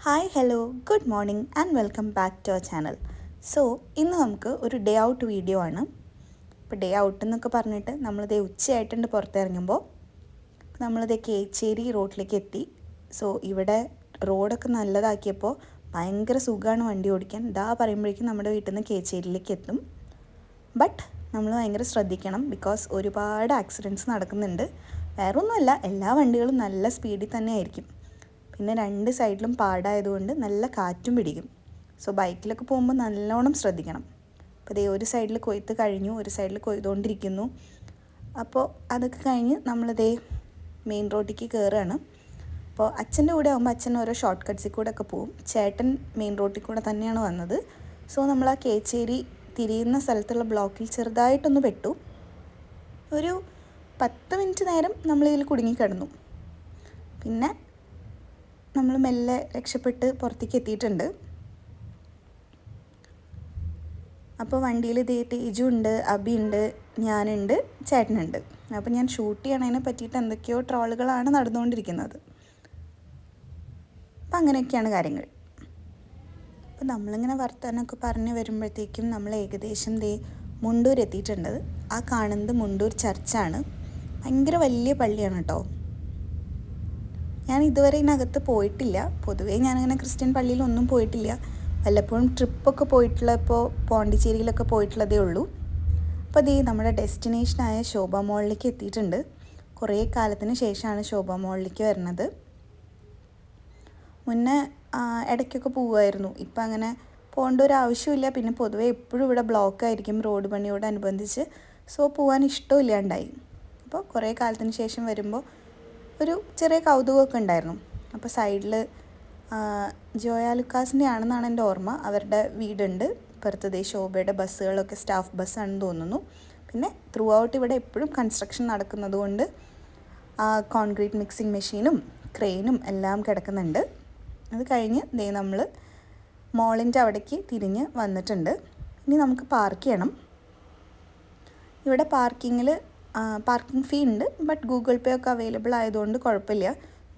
Hi hello good morning and welcome back to our channel. So ഇന്ന് നമുക്ക് ഒരു day out video ആണ്. ഇപ്പോൾ ഡേ ഔട്ട് എന്നൊക്കെ പറഞ്ഞിട്ട് നമ്മളിതേ ഉച്ചയായിട്ടുണ്ട് പുറത്തിറങ്ങുമ്പോൾ നമ്മളിതേ കേച്ചേരി റോഡിലേക്ക് എത്തി. സോ ഇവിടെ റോഡൊക്കെ നല്ലതാക്കിയപ്പോൾ ഭയങ്കര സുഖമാണ് വണ്ടി ഓടിക്കാൻ. പറയുമ്പോഴേക്കും നമ്മുടെ വീട്ടിൽ നിന്ന് കേച്ചേരിയിലേക്ക് എത്തും. ബട്ട് നമ്മൾ ഭയങ്കര ശ്രദ്ധിക്കണം, ബിക്കോസ് ഒരുപാട് ആക്സിഡൻറ്റ്സ് നടക്കുന്നുണ്ട്. വേറൊന്നുമല്ല, എല്ലാ വണ്ടികളും നല്ല സ്പീഡിൽ തന്നെ ആയിരിക്കും. പിന്നെ രണ്ട് സൈഡിലും പാടായതുകൊണ്ട് നല്ല കാറ്റും പിടിക്കും. സോ ബൈക്കിലൊക്കെ പോകുമ്പോൾ നല്ലോണം ശ്രദ്ധിക്കണം. അപ്പോൾ ദേ ഒരു സൈഡിൽ കൊയ്ത്ത് കഴിഞ്ഞു, ഒരു സൈഡിൽ കൊയ്തുകൊണ്ടിരിക്കുന്നു. അപ്പോൾ അതൊക്കെ കഴിഞ്ഞ് നമ്മളിതേ മെയിൻ റോഡിലേക്ക് കയറുകയാണ്. അപ്പോൾ അച്ഛൻ്റെ കൂടെ ആകുമ്പോൾ അച്ഛൻ ഓരോ ഷോർട്ട് കട്ട്സിൽ കൂടെ ഒക്കെ പോകും. ചേട്ടൻ മെയിൻ റോഡിൽ കൂടെ തന്നെയാണ് വന്നത്. സോ നമ്മൾ ആ കേച്ചേരി തിരിയുന്ന സ്ഥലത്തുള്ള ബ്ലോക്കിൽ ചെറുതായിട്ടൊന്ന് പെട്ടു. ഒരു 10 മിനിറ്റ് നേരം നമ്മളിതിൽ കുടുങ്ങിക്കിടന്നു. പിന്നെ നമ്മൾ മെല്ലെ രക്ഷപ്പെട്ട് പുറത്തേക്ക് എത്തിയിട്ടുണ്ട്. അപ്പോൾ വണ്ടിയിൽ തേജു ഉണ്ട്, അബി ഉണ്ട്, ഞാനുണ്ട്, ചേട്ടനുണ്ട്. അപ്പോൾ ഞാൻ ഷൂട്ട് ചെയ്യണതിനെ പറ്റിയിട്ട് എന്തൊക്കെയോ ട്രോളുകളാണ് നടന്നുകൊണ്ടിരിക്കുന്നത്. അപ്പം അങ്ങനെയൊക്കെയാണ് കാര്യങ്ങൾ. അപ്പോൾ നമ്മളിങ്ങനെ വർത്തമാനമൊക്കെ പറഞ്ഞ് വരുമ്പോഴത്തേക്കും നമ്മൾ ഏകദേശം മുണ്ടൂർ എത്തിയിട്ടുണ്ട്. ആ കാണുന്നത് മുണ്ടൂർ ചർച്ചാണ്. ഭയങ്കര വലിയ പള്ളിയാണ് കേട്ടോ. ഞാൻ ഇതുവരെ ഇതിനകത്ത് പോയിട്ടില്ല. പൊതുവേ ഞാനങ്ങനെ ക്രിസ്ത്യൻ പള്ളിയിലൊന്നും പോയിട്ടില്ല. വല്ലപ്പോഴും ട്രിപ്പൊക്കെ പോയിട്ടുള്ളപ്പോൾ പോണ്ടിച്ചേരിയിലൊക്കെ പോയിട്ടുള്ളതേ ഉള്ളൂ. അപ്പോൾ നമ്മുടെ ഡെസ്റ്റിനേഷനായ ശോഭ മോളിലേക്ക് എത്തിയിട്ടുണ്ട്. കുറേ കാലത്തിന് ശേഷമാണ് ശോഭ മോളിലേക്ക് വരുന്നത്. മുന്നേ ഇടയ്ക്കൊക്കെ പോവുമായിരുന്നു. ഇപ്പം അങ്ങനെ പോകേണ്ട ഒരു ആവശ്യമില്ല. പിന്നെ പൊതുവേ എപ്പോഴും ഇവിടെ ബ്ലോക്കായിരിക്കും റോഡ് പണിയോടനുബന്ധിച്ച്. സോ പോകാൻ ഇഷ്ടമില്ലാണ്ടായി. അപ്പോൾ കുറേ കാലത്തിന് ശേഷം വരുമ്പോൾ ഒരു ചെറിയ കൗതുകമൊക്കെ ഉണ്ടായിരുന്നു. അപ്പോൾ സൈഡിൽ ജോയ ലുക്കാസിൻ്റെ ആണെന്നാണ് എൻ്റെ ഓർമ്മ. അവരുടെ വീടുണ്ട് പുറത്തതേ. ശോഭയുടെ ബസ്സുകളൊക്കെ സ്റ്റാഫ് ബസ്സാണെന്ന് തോന്നുന്നു. പിന്നെ ത്രൂ ഔട്ട് ഇവിടെ എപ്പോഴും കൺസ്ട്രക്ഷൻ നടക്കുന്നത് കൊണ്ട് കോൺക്രീറ്റ് മിക്സിംഗ് മെഷീനും ക്രെയിനും എല്ലാം കിടക്കുന്നുണ്ട്. അത് കഴിഞ്ഞ് നമ്മൾ മോളിൻ്റെ അവിടേക്ക് തിരിഞ്ഞ് വന്നിട്ടുണ്ട്. ഇനി നമുക്ക് പാർക്ക് ചെയ്യണം. ഇവിടെ പാർക്കിംഗ് ഫീ ഉണ്ട്. ബട്ട് ഗൂഗിൾ പേ ഒക്കെ അവൈലബിൾ ആയതുകൊണ്ട് കുഴപ്പമില്ല.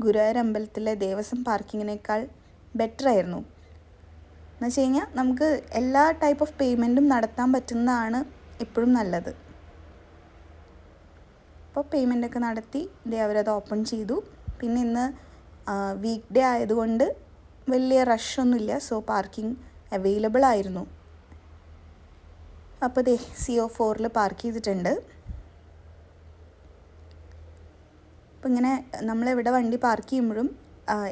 ഗുരുവായൂർ അമ്പലത്തിലെ ദേവസ്വം പാർക്കിങ്ങിനേക്കാൾ ബെറ്റർ ആയിരുന്നു. എന്ന് വെച്ച് കഴിഞ്ഞാൽ നമുക്ക് എല്ലാ ടൈപ്പ് ഓഫ് പേയ്മെൻറ്റും നടത്താൻ പറ്റുന്നതാണ് എപ്പോഴും നല്ലത്. അപ്പോൾ പേയ്മെൻറ്റൊക്കെ നടത്തി അവരത് ഓപ്പൺ ചെയ്തു. പിന്നെ ഇന്ന് വീക്ക് ഡേ ആയതുകൊണ്ട് വലിയ റഷൊന്നുമില്ല. സോ പാർക്കിംഗ് അവൈലബിൾ ആയിരുന്നു. അപ്പോൾ CO4 പാർക്ക് ചെയ്തിട്ടുണ്ട്. അപ്പോൾ ഇങ്ങനെ നമ്മളെവിടെ വണ്ടി പാർക്ക് ചെയ്യുമ്പോഴും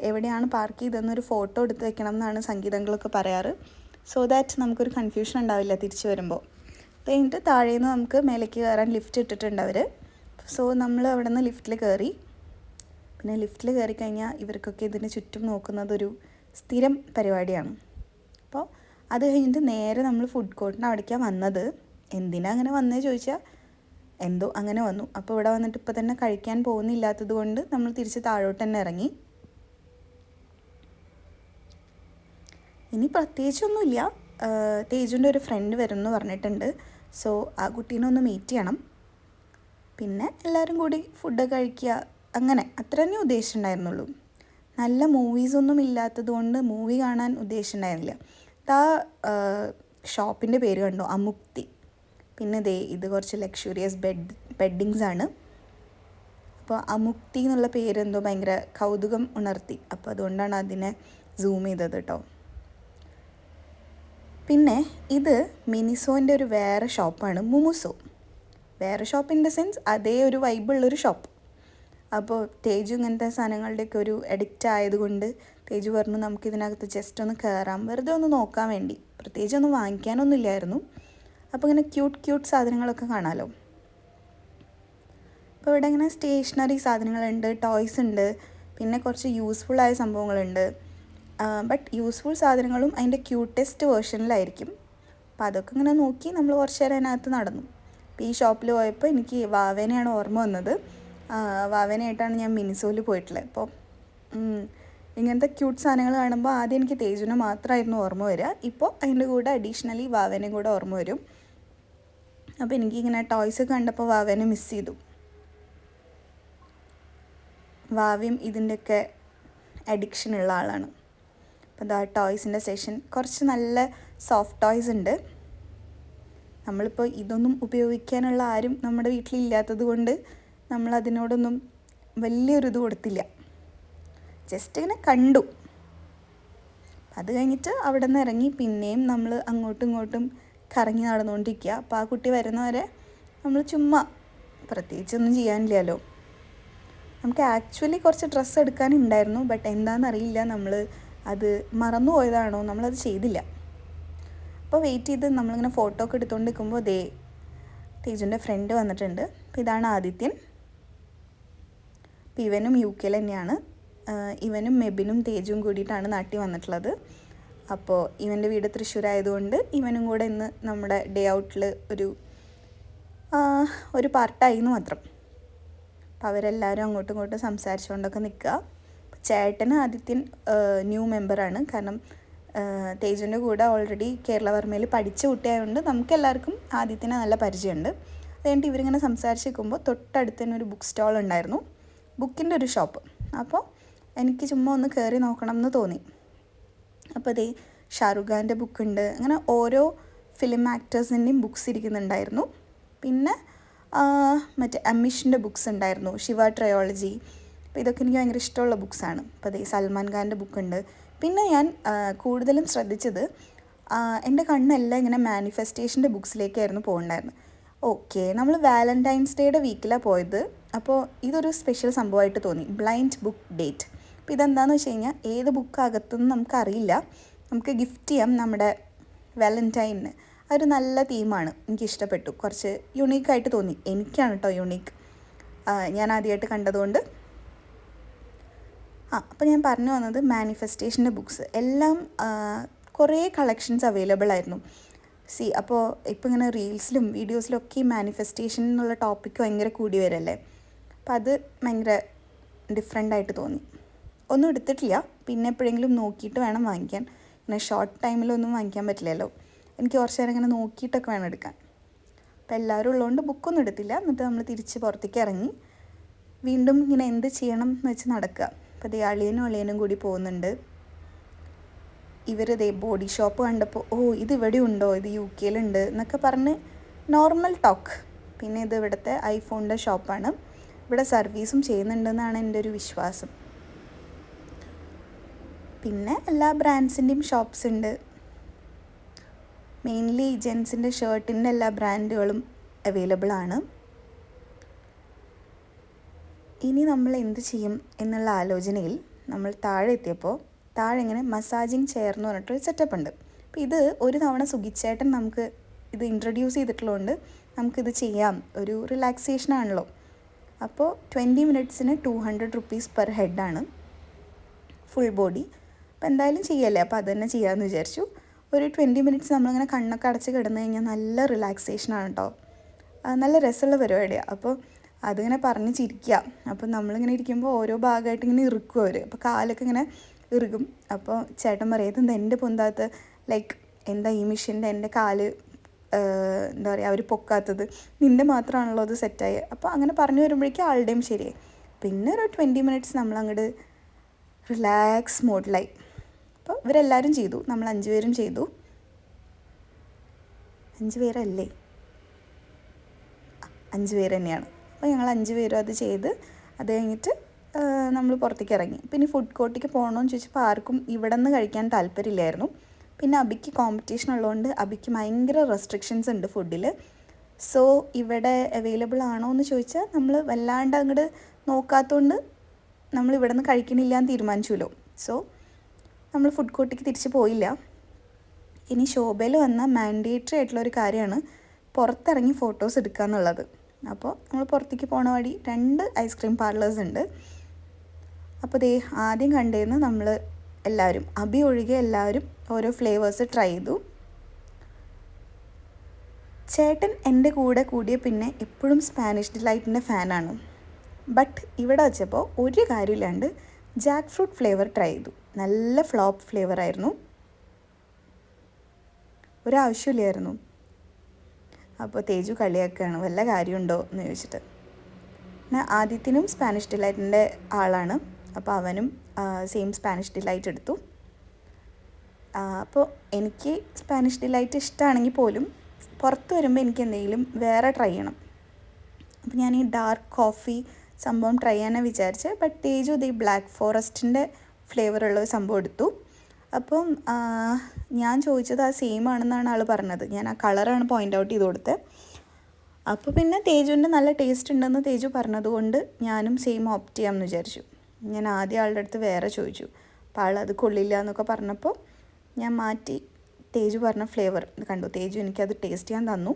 എവിടെയാണ് പാർക്ക് ചെയ്തതെന്നൊരു ഫോട്ടോ എടുത്ത് വെക്കണം എന്നാണ് സംഗീതങ്ങളൊക്കെ പറയാറ്. സോ ദാറ്റ് നമുക്കൊരു കൺഫ്യൂഷൻ ഉണ്ടാവില്ല തിരിച്ച് വരുമ്പോൾ. അത് കഴിഞ്ഞിട്ട് താഴേന്ന് നമുക്ക് മേലേക്ക് കയറാൻ ലിഫ്റ്റ് ഇട്ടിട്ടുണ്ട് അവർ. സോ നമ്മൾ അവിടെ നിന്ന് ലിഫ്റ്റിൽ കയറി. പിന്നെ ലിഫ്റ്റിൽ കയറി കഴിഞ്ഞാൽ ഇവർക്കൊക്കെ ഇതിന് ചുറ്റും നോക്കുന്നതൊരു സ്ഥിരം പരിപാടിയാണ്. അപ്പോൾ അത് കഴിഞ്ഞിട്ട് നേരെ നമ്മൾ ഫുഡ് കോർട്ടിന് അവിടേക്കാണ് വന്നത്. എന്തിനാ അങ്ങനെ വന്നേ ചോദിച്ചാൽ എന്തോ അങ്ങനെ വന്നു. അപ്പോൾ ഇവിടെ വന്നിട്ട് ഇപ്പോൾ തന്നെ കഴിക്കാൻ പോകുന്നില്ലാത്തത് കൊണ്ട് നമ്മൾ തിരിച്ച് താഴോട്ട് തന്നെ ഇറങ്ങി. ഇനി പ്രത്യേകിച്ചൊന്നുമില്ല. തേജുവിൻ്റെ ഒരു ഫ്രണ്ട് വരും എന്ന് പറഞ്ഞിട്ടുണ്ട്. സോ ആ കുട്ടീനെ ഒന്ന് മീറ്റ് ചെയ്യണം. പിന്നെ എല്ലാവരും കൂടി ഫുഡ് കഴിക്കുക, അങ്ങനെ അത്ര തന്നെ ഉദ്ദേശിച്ചിട്ടുണ്ടായിരുന്നുള്ളൂ. നല്ല മൂവീസൊന്നും ഇല്ലാത്തത് കൊണ്ട് മൂവി കാണാൻ ഉദ്ദേശിച്ചിട്ടുണ്ടായിരുന്നില്ല. ഷോപ്പിൻ്റെ പേര് കണ്ടോ, അമുക്തി. പിന്നെ ഇത് കുറച്ച് ലക്ഷറിയസ് ബെഡിങ്സ് ആണ്. അപ്പോൾ അമുക്തി എന്നുള്ള പേര് എന്തോ ഭയങ്കര കൗതുകം ഉണർത്തി. അപ്പോൾ അതുകൊണ്ടാണ് അതിനെ സൂം ചെയ്തത് കേട്ടോ. പിന്നെ ഇത് മിനിസോൻ്റെ ഒരു വേറെ ഷോപ്പാണ്, മുമുസോ. വേറെ ഷോപ്പ് ഇൻ ദ സെൻസ് അതേ ഒരു വൈബുള്ളൊരു ഷോപ്പ്. അപ്പോൾ തേജു ഇങ്ങനത്തെ സാധനങ്ങളുടെയൊക്കെ ഒരു എഡിക്റ്റ് ആയതുകൊണ്ട് തേജു പറഞ്ഞു നമുക്കിതിനകത്ത് ജസ്റ്റ് ഒന്ന് കയറാം, വെറുതെ ഒന്ന് നോക്കാൻ വേണ്ടി. പ്രത്യേകിച്ച് ഒന്നും വാങ്ങിക്കാനൊന്നും ഇല്ലായിരുന്നു. അപ്പോൾ ഇങ്ങനെ ക്യൂട്ട് സാധനങ്ങളൊക്കെ കാണാമല്ലോ. അപ്പോൾ ഇവിടെ ഇങ്ങനെ സ്റ്റേഷനറി സാധനങ്ങളുണ്ട്, ടോയ്സ് ഉണ്ട്, പിന്നെ കുറച്ച് യൂസ്ഫുള്ളായ സംഭവങ്ങളുണ്ട്. ബട്ട് യൂസ്ഫുൾ സാധനങ്ങളും അതിൻ്റെ ക്യൂട്ടസ്റ്റ് വേർഷനിലായിരിക്കും. അപ്പോൾ അതൊക്കെ ഇങ്ങനെ നോക്കി നമ്മൾ കുറച്ച് നേരം അതിനകത്ത് നടന്നു. അപ്പോൾ ഈ ഷോപ്പിൽ പോയപ്പോൾ എനിക്ക് വാവേനെയാണ് ഓർമ്മ വന്നത്. വാവേനായിട്ടാണ് ഞാൻ മിനിസോയിൽ പോയിട്ടുള്ളത്. അപ്പോൾ ഇങ്ങനത്തെ ക്യൂട്ട് സാധനങ്ങൾ കാണുമ്പോൾ ആദ്യം എനിക്ക് തേജുവിനെ മാത്രമായിരുന്നു ഓർമ്മ വരിക. ഇപ്പോൾ അതിൻ്റെ കൂടെ അഡീഷണലി വാവേനെയും കൂടെ ഓർമ്മ വരും. അപ്പോൾ എനിക്കിങ്ങനെ ടോയ്സ് കണ്ടപ്പോൾ വാവേനെ മിസ് ചെയ്തു. വാവയും ഇതിൻ്റെയൊക്കെ അഡിക്ഷനുള്ള ആളാണ്. അപ്പോൾ എന്താ ടോയ്സിൻ്റെ സെഷൻ, കുറച്ച് നല്ല സോഫ്റ്റ് ടോയ്സ് ഉണ്ട്. നമ്മളിപ്പോൾ ഇതൊന്നും ഉപയോഗിക്കാനുള്ള ആരും നമ്മുടെ വീട്ടിലില്ലാത്തത് കൊണ്ട് നമ്മളതിനോടൊന്നും വലിയൊരു ഇത് കൊടുത്തില്ല, ജസ്റ്റ് ഇങ്ങനെ കണ്ടു. അത് കഴിഞ്ഞിട്ട് അവിടെ നിന്ന് ഇറങ്ങി പിന്നെയും നമ്മൾ അങ്ങോട്ടും ഇങ്ങോട്ടും കറങ്ങി നടന്നുകൊണ്ടിരിക്കുക. അപ്പോൾ ആ കുട്ടി വരുന്നവരെ നമ്മൾ ചുമ്മാ, പ്രത്യേകിച്ചൊന്നും ചെയ്യാനില്ലല്ലോ. നമുക്ക് ആക്ച്വലി കുറച്ച് ഡ്രസ്സ് എടുക്കാനുണ്ടായിരുന്നു, ബട്ട് എന്താണെന്നറിയില്ല, നമ്മൾ അത് മറന്നു പോയതാണോ, നമ്മളത് ചെയ്തില്ല. അപ്പോൾ വെയിറ്റ് ചെയ്ത് നമ്മളിങ്ങനെ ഫോട്ടോ ഒക്കെ എടുത്തുകൊണ്ട് നിൽക്കുമ്പോൾ തേജുൻ്റെ ഫ്രണ്ട് വന്നിട്ടുണ്ട്. അപ്പോൾ ഇതാണ് ആദിത്യൻ. അപ്പോൾ ഇവനും UK തന്നെയാണ്. ഇവനും മെബിനും തേജും കൂടിയിട്ടാണ് നാട്ടിൽ വന്നിട്ടുള്ളത്. അപ്പോൾ ഇവൻ്റെ വീട് തൃശ്ശൂരായതുകൊണ്ട് ഇവനും കൂടെ ഇന്ന് നമ്മുടെ ഡേ ഔട്ടിൽ ഒരു പാർട്ടായിരുന്നു മാത്രം. അപ്പോൾ അവരെല്ലാവരും അങ്ങോട്ടും ഇങ്ങോട്ടും സംസാരിച്ചുകൊണ്ടൊക്കെ നിൽക്കുക. ചേട്ടന് ആദിത്യൻ ന്യൂ മെമ്പറാണ്, കാരണം തേജുൻ്റെ കൂടെ ഓൾറെഡി കേരളവർമ്മയിൽ പഠിച്ച കുട്ടിയായതുകൊണ്ട് നമുക്കെല്ലാവർക്കും ആദിത്യനെ നല്ല പരിചയമുണ്ട്. അതുകൊണ്ട് ഇവരിങ്ങനെ സംസാരിച്ച് നിൽക്കുമ്പോൾ തൊട്ടടുത്ത് തന്നെ ഒരു ബുക്ക് സ്റ്റാൾ ഉണ്ടായിരുന്നു, ബുക്കിൻ്റെ ഒരു ഷോപ്പ്. അപ്പോൾ എനിക്ക് ചുമ്മാ ഒന്ന് കയറി നോക്കണം എന്ന് തോന്നി. അപ്പോൾ ഷാറുഖ് ഖാൻ്റെ ബുക്കുണ്ട്, അങ്ങനെ ഓരോ ഫിലിം ആക്ടേഴ്സിൻ്റെയും ബുക്സ് ഇരിക്കുന്നുണ്ടായിരുന്നു. പിന്നെ മറ്റേ അമിഷിൻ്റെ ബുക്സ് ഉണ്ടായിരുന്നു, ശിവ ട്രയോളജി. അപ്പോൾ ഇതൊക്കെ എനിക്ക് ഭയങ്കര ഇഷ്ടമുള്ള ബുക്സാണ്. അപ്പോൾ സൽമാൻ ഖാൻ്റെ ബുക്കുണ്ട്. പിന്നെ ഞാൻ കൂടുതലും ശ്രദ്ധിച്ചത് എൻ്റെ കണ്ണെല്ലാം ഇങ്ങനെ മാനിഫെസ്റ്റേഷൻ്റെ ബുക്സിലേക്കായിരുന്നു പോകുന്നുണ്ടായിരുന്നു. ഓക്കെ, നമ്മൾ വാലൻറ്റൈൻസ് ഡേയുടെ വീക്കിലാണ് പോയത്. അപ്പോൾ ഇതൊരു സ്പെഷ്യൽ സംഭവമായിട്ട് തോന്നി, ബ്ലൈൻഡ് ബുക്ക് ഡേറ്റ്. അപ്പോൾ ഇതെന്താണെന്ന് വെച്ച് കഴിഞ്ഞാൽ ഏത് ബുക്കകത്തുനിന്ന് നമുക്കറിയില്ല, നമുക്ക് ഗിഫ്റ്റ് ചെയ്യാം നമ്മുടെ വാലൻറ്റൈനിന്. അതൊരു നല്ല തീമാണ്, എനിക്കിഷ്ടപ്പെട്ടു, കുറച്ച് യുണീക്കായിട്ട് തോന്നി. എനിക്കാണ് കേട്ടോ യുണീക്ക്, ഞാൻ ആദ്യമായിട്ട് കണ്ടതുകൊണ്ട്. അപ്പോൾ ഞാൻ പറഞ്ഞു വന്നത് മാനിഫെസ്റ്റേഷൻ്റെ ബുക്സ് എല്ലാം കുറേ കളക്ഷൻസ് അവൈലബിൾ ആയിരുന്നു. അപ്പോൾ ഇപ്പോൾ ഇങ്ങനെ റീൽസിലും വീഡിയോസിലും ഒക്കെ ഈ മാനിഫെസ്റ്റേഷൻ എന്നുള്ള ടോപ്പിക്ക് ഭയങ്കര കൂടി വരല്ലേ. അപ്പോൾ അത് ഭയങ്കര ഡിഫറെൻ്റായിട്ട് തോന്നി. ഒന്നും എടുത്തിട്ടില്ല, പിന്നെ എപ്പോഴെങ്കിലും നോക്കിയിട്ട് വേണം വാങ്ങിക്കാൻ. ഇങ്ങനെ ഷോർട്ട് ടൈമിലൊന്നും വാങ്ങിക്കാൻ പറ്റില്ലല്ലോ, എനിക്ക് കുറച്ച് നേരം ഇങ്ങനെ നോക്കിയിട്ടൊക്കെ വേണം എടുക്കാൻ. അപ്പോൾ എല്ലാവരും ഉള്ളതുകൊണ്ട് ബുക്കൊന്നും എടുത്തില്ല. എന്നിട്ട് നമ്മൾ തിരിച്ച് പുറത്തേക്ക് ഇറങ്ങി വീണ്ടും ഇങ്ങനെ എന്ത് ചെയ്യണം എന്ന് വെച്ച് നടക്കുക. അപ്പോൾ അളിയനും കൂടി പോകുന്നുണ്ട്. ഇവർ ബോഡി ഷോപ്പ് കണ്ടപ്പോൾ ഇത് ഇവിടെ ഉണ്ടോ, ഇത് UK എന്നൊക്കെ പറഞ്ഞ് നോർമൽ ടോക്ക്. പിന്നെ ഇത് ഇവിടുത്തെ ഐഫോണിൻ്റെ ഷോപ്പാണ്, ഇവിടെ സർവീസും ചെയ്യുന്നുണ്ടെന്നാണ് എൻ്റെ ഒരു വിശ്വാസം. പിന്നെ എല്ലാ ബ്രാൻഡ്സിൻ്റെയും ഷോപ്സ് ഉണ്ട്. മെയിൻലി ജെൻസിൻ്റെ ഷർട്ടിൻ്റെ എല്ലാ ബ്രാൻഡുകളും അവൈലബിൾ ആണ്. ഇനി നമ്മൾ എന്ത് ചെയ്യും എന്നുള്ള ആലോചനയിൽ നമ്മൾ താഴെ എത്തിയപ്പോൾ താഴെ ഇങ്ങനെ മസാജിങ് ചെയർ എന്ന് പറഞ്ഞിട്ടൊരു സെറ്റപ്പ് ഉണ്ട്. അപ്പോൾ ഇത് ഒരു തവണ സുഖിച്ചേട്ടൻ നമുക്ക് ഇത് ഇൻട്രൊഡ്യൂസ് ചെയ്തിട്ടുള്ളതുകൊണ്ട് നമുക്കിത് ചെയ്യാം, ഒരു റിലാക്സേഷൻ ആണല്ലോ. അപ്പോൾ 20 മിനിറ്റ്സിന് 200 rupees പെർ ഹെഡാണ്, ഫുൾ ബോഡി. അപ്പോൾ എന്തായാലും ചെയ്യല്ലേ, അപ്പോൾ അത് തന്നെ ചെയ്യാമെന്ന് വിചാരിച്ചു. ഒരു 20 മിനിറ്റ്സ് നമ്മളിങ്ങനെ കണ്ണൊക്കെ അടച്ച് കിടന്നു കഴിഞ്ഞാൽ നല്ല റിലാക്സേഷനാണ് കേട്ടോ, നല്ല രസമുള്ള പരിപാടിയാണ്. അപ്പോൾ അതിങ്ങനെ പറഞ്ഞ് ചിരിക്കുക. അപ്പം നമ്മളിങ്ങനെ ഇരിക്കുമ്പോൾ ഓരോ ഭാഗമായിട്ട് ഇങ്ങനെ ഇറുക്കും അവർ, അപ്പോൾ കാലൊക്കെ ഇങ്ങനെ ഇറുകും. അപ്പോൾ ചേട്ടൻ പറയും, ഇതെന്താ എൻ്റെ പൊന്താത്ത, ലൈക്ക് എന്താ ഈ മിഷീൻ്റെ എൻ്റെ കാല് എന്താ പറയുക അവർ പൊക്കാത്തത്, നിൻ്റെ മാത്രമാണല്ലോ അത് സെറ്റായി. അപ്പോൾ അങ്ങനെ പറഞ്ഞു വരുമ്പോഴേക്കും ആളുടെയും ശരിയായി. പിന്നെ ഒരു 20 മിനിറ്റ്സ് നമ്മളങ്ങോട്ട് റിലാക്സ് മോഡിലായി. അപ്പോൾ ഇവരെല്ലാവരും ചെയ്തു, നമ്മൾ 5 പേരും ചെയ്തു. 5 പേരല്ലേ, 5 പേര് തന്നെയാണ്. അപ്പോൾ ഞങ്ങൾ 5 പേരും അത് ചെയ്ത് അത് കഴിഞ്ഞിട്ട് നമ്മൾ പുറത്തേക്ക് ഇറങ്ങി. പിന്നെ ഫുഡ് കോർട്ടിലേക്ക് പോകണമെന്ന് ചോദിച്ചപ്പോൾ ആർക്കും ഇവിടെ നിന്ന് കഴിക്കാൻ താല്പര്യമില്ലായിരുന്നു. പിന്നെ അബിക്ക് കോമ്പറ്റീഷൻ ഉള്ളതുകൊണ്ട് അബിക്ക് ഭയങ്കര റെസ്ട്രിക്ഷൻസ് ഉണ്ട് ഫുഡിൽ. സോ ഇവിടെ അവൈലബിൾ ആണോ എന്ന് ചോദിച്ചാൽ നമ്മൾ വല്ലാണ്ട് അങ്ങോട്ട് നോക്കാത്തതുകൊണ്ട് നമ്മൾ ഇവിടെ നിന്ന് കഴിക്കണില്ല എന്ന് തീരുമാനിച്ചുല്ലോ. സോ നമ്മൾ ഫുഡ് കോർട്ടിലേക്ക് തിരിച്ച് പോയില്ല. ഇനി ശോഭയിൽ വന്ന മാൻഡേറ്ററി ആയിട്ടുള്ളൊരു കാര്യമാണ് പുറത്തിറങ്ങി ഫോട്ടോസ് എടുക്കുക എന്നുള്ളത്. അപ്പോൾ നമ്മൾ പുറത്തേക്ക് പോണ വഴി 2 ഐസ്ക്രീം പാർലേഴ്സ് ഉണ്ട്. അപ്പോൾ ആദ്യം കണ്ടേന്ന് നമ്മൾ എല്ലാവരും, അബി ഒഴികെ എല്ലാവരും ഓരോ ഫ്ലേവേഴ്സ് ട്രൈ ചെയ്തു. ചേട്ടൻ എൻ്റെ കൂടെ കൂടിയ പിന്നെ എപ്പോഴും സ്പാനിഷ് ഡിലൈറ്റിൻ്റെ ഫാനാണ്. ബട്ട് ഇവിടെ വെച്ചപ്പോൾ ഒരു കാര്യമില്ലാണ്ട് ജാക്ക് ഫ്രൂട്ട് ഫ്ലേവർ ട്രൈ ചെയ്തു. നല്ല ഫ്ലോപ്പ് ഫ്ലേവറായിരുന്നു, ഒരാവശ്യമില്ലായിരുന്നു. അപ്പോൾ തേജു കളിയാക്കുകയാണ്, വല്ല കാര്യമുണ്ടോ എന്ന് ചോദിച്ചിട്ട്. പിന്നെ ആദിത്യനും സ്പാനിഷ് ഡിലൈറ്റിൻ്റെ ആളാണ്, അപ്പോൾ അവനും സെയിം സ്പാനിഷ് ഡിലൈറ്റ് എടുത്തു. അപ്പോൾ എനിക്ക് സ്പാനിഷ് ഡിലൈറ്റ് ഇഷ്ടമാണെങ്കിൽ പോലും പുറത്ത് വരുമ്പോൾ എനിക്ക് എന്തെങ്കിലും വേറെ ട്രൈ ചെയ്യണം. അപ്പോൾ ഞാൻ ഈ ഡാർക്ക് കോഫി സംഭവം ട്രൈ ചെയ്യാനാണ് വിചാരിച്ചത്. ബട്ട് തേജു ഈ ബ്ലാക്ക് ഫോറസ്റ്റിൻ്റെ ഫ്ലേവറുള്ള ഒരു സംഭവം എടുത്തു. അപ്പം ഞാൻ ചോദിച്ചത് ആ സെയിം ആണെന്നാണ് ആൾ പറഞ്ഞത്. ഞാൻ ആ കളറാണ് പോയിൻ്റ് ഔട്ട് ചെയ്ത് കൊടുത്തത്. അപ്പോൾ പിന്നെ തേജുവിൻ്റെ നല്ല ടേസ്റ്റ് ഉണ്ടെന്ന് തേജു പറഞ്ഞതുകൊണ്ട് ഞാനും സെയിം ഓപ്റ്റ് ചെയ്യാമെന്ന് വിചാരിച്ചു. ഞാൻ ആദ്യം ആളുടെ അടുത്ത് വേറെ ചോദിച്ചു. അപ്പോൾ ആളത് കൊള്ളില്ല എന്നൊക്കെ പറഞ്ഞപ്പോൾ ഞാൻ മാറ്റി തേജു പറഞ്ഞ ഫ്ലേവർ കണ്ടു. തേജു എനിക്കത് ടേസ്റ്റ് ചെയ്യാൻ തന്നു.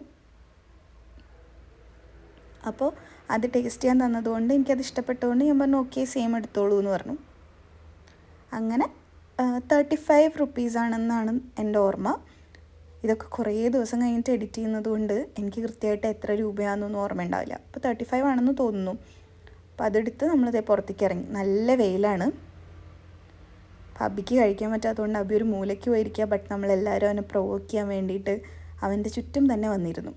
അപ്പോൾ അത് ടേസ്റ്റ് ചെയ്യാൻ തന്നതുകൊണ്ട് എനിക്കത് ഇഷ്ടപ്പെട്ടതുകൊണ്ട് ഞാൻ പറഞ്ഞു ഓക്കെ സെയിം എടുത്തോളൂ എന്ന് പറഞ്ഞു. അങ്ങനെ 35 റുപ്പീസാണെന്നാണ് എൻ്റെ ഓർമ്മ. ഇതൊക്കെ കുറേ ദിവസം കഴിഞ്ഞിട്ട് എഡിറ്റ് ചെയ്യുന്നത് കൊണ്ട് എനിക്ക് കൃത്യമായിട്ട് എത്ര രൂപയാണെന്നൊന്നും ഓർമ്മ ഉണ്ടാവില്ല. അപ്പോൾ 35 ആണെന്ന് തോന്നുന്നു. അപ്പോൾ അതെടുത്ത് നമ്മളിതേ പുറത്തേക്ക് ഇറങ്ങി. നല്ല വെയിലാണ്. അപ്പോൾ അബിക്ക് കഴിക്കാൻ പറ്റാത്തതുകൊണ്ട് അബി ഒരു മൂലയ്ക്ക് പോയിരിക്കുക. ബട്ട് നമ്മളെല്ലാവരും അവനെ പ്രൊവോക്ക് ചെയ്യാൻ വേണ്ടിയിട്ട് അവൻ്റെ ചുറ്റും തന്നെ വന്നിരുന്നു.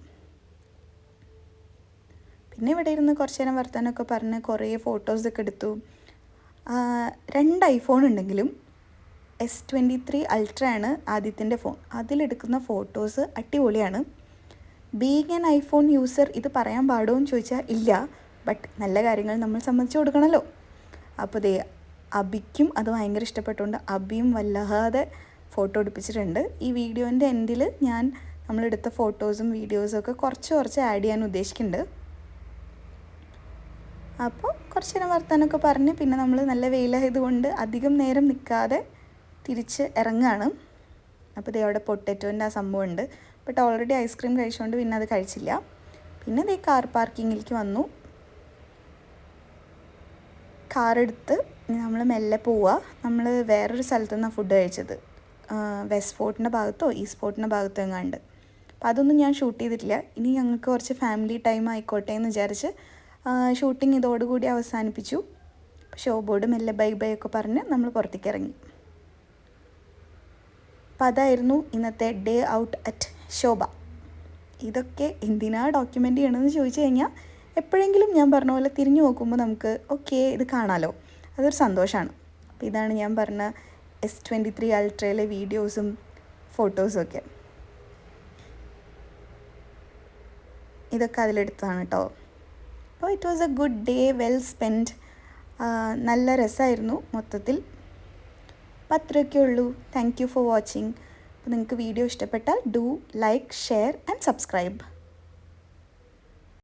പിന്നെ ഇവിടെ ഇരുന്ന് കുറച്ച് നേരം വർത്താനമൊക്കെ പറഞ്ഞ് കുറേ ഫോട്ടോസൊക്കെ എടുത്തു. 2 ഐഫോൺ ഉണ്ടെങ്കിലും S23 Ultra ആണ് ആദ്യത്തിൻ്റെ ഫോൺ. അതിലെടുക്കുന്ന ഫോട്ടോസ് അടിപൊളിയാണ്. ബീങ് ആൻ ഐഫോൺ യൂസർ ഇത് പറയാൻ പാടുമോ എന്ന് ചോദിച്ചാൽ ഇല്ല. ബട്ട് നല്ല കാര്യങ്ങൾ നമ്മൾ സമ്മതിച്ചു കൊടുക്കണമല്ലോ. അപ്പോൾ ദേ അബിക്കും അത് ഭയങ്കര ഇഷ്ടപ്പെട്ടുകൊണ്ട് അബിയും വല്ലാതെ ഫോട്ടോ എടുപ്പിച്ചിട്ടുണ്ട്. ഈ വീഡിയോൻ്റെ എൻഡിൽ ഞാൻ നമ്മളെടുത്ത ഫോട്ടോസും വീഡിയോസും ഒക്കെ കുറച്ച് ആഡ് ചെയ്യാൻ ഉദ്ദേശിക്കുന്നുണ്ട്. അപ്പോൾ കുറച്ച് നേരം വർത്താനമൊക്കെ പറഞ്ഞ് പിന്നെ നമ്മൾ നല്ല വെയിലായതുകൊണ്ട് അധികം നേരം നിൽക്കാതെ തിരിച്ച് ഇറങ്ങുകയാണ്. അപ്പോൾ ദേ അവിടെ പൊട്ടറ്റോൻ്റെ ആ സംഭവം ഉണ്ട്. ബട്ട് ഓൾറെഡി ഐസ്ക്രീം കഴിച്ചുകൊണ്ട് പിന്നെ അത് കഴിച്ചില്ല. പിന്നെ ദേ കാർ പാർക്കിങ്ങിലേക്ക് വന്നു. കാറെടുത്ത് നമ്മൾ മെല്ലെ പോവുക. നമ്മൾ വേറൊരു സ്ഥലത്തു നിന്നാണ് ഫുഡ് കഴിച്ചത്. വെസ്റ്റ് ഫോർട്ടിൻ്റെ ഭാഗത്തോ ഈസ്റ്റ് ഫോർട്ടിൻ്റെ ഭാഗത്തോ എങ്ങാണ്ട്. അപ്പോൾ അതൊന്നും ഞാൻ ഷൂട്ട് ചെയ്തിട്ടില്ല. ഇനി ഞങ്ങൾക്ക് കുറച്ച് ഫാമിലി ടൈം ആയിക്കോട്ടെ എന്ന് വിചാരിച്ച് ഷൂട്ടിംഗ് ഇതോടുകൂടി അവസാനിപ്പിച്ചു. ഷോ ബോർഡ് മെല്ലെ ബൈ ബൈ ഒക്കെ പറഞ്ഞ് നമ്മൾ പുറത്തേക്ക് ഇറങ്ങി. അപ്പോൾ അതായിരുന്നു ഇന്നത്തെ ഡേ ഔട്ട് അറ്റ് ശോഭ. ഇതൊക്കെ എന്തിനാ ഡോക്യുമെൻ്റ് ചെയ്യണമെന്ന് ചോദിച്ചു കഴിഞ്ഞാൽ എപ്പോഴെങ്കിലും ഞാൻ പറഞ്ഞ പോലെ തിരിഞ്ഞു നോക്കുമ്പോൾ നമുക്ക് ഓക്കെ ഇത് കാണാമല്ലോ, അതൊരു സന്തോഷമാണ്. അപ്പോൾ ഇതാണ് ഞാൻ പറഞ്ഞ S23 Ultraയിലെ വീഡിയോസും ഫോട്ടോസും ഒക്കെ. ഇതൊക്കെ അതിലെടുത്താണ് കേട്ടോ. അപ്പോൾ it was A good day, well spend. നല്ല രസമായിരുന്നു മൊത്തത്തിൽ. അപ്പോൾ അത്രയൊക്കെ ഉള്ളൂ. Thank you for watching. അപ്പോൾ നിങ്ങൾക്ക് വീഡിയോ ഇഷ്ടപ്പെട്ടാൽ do like, share and subscribe.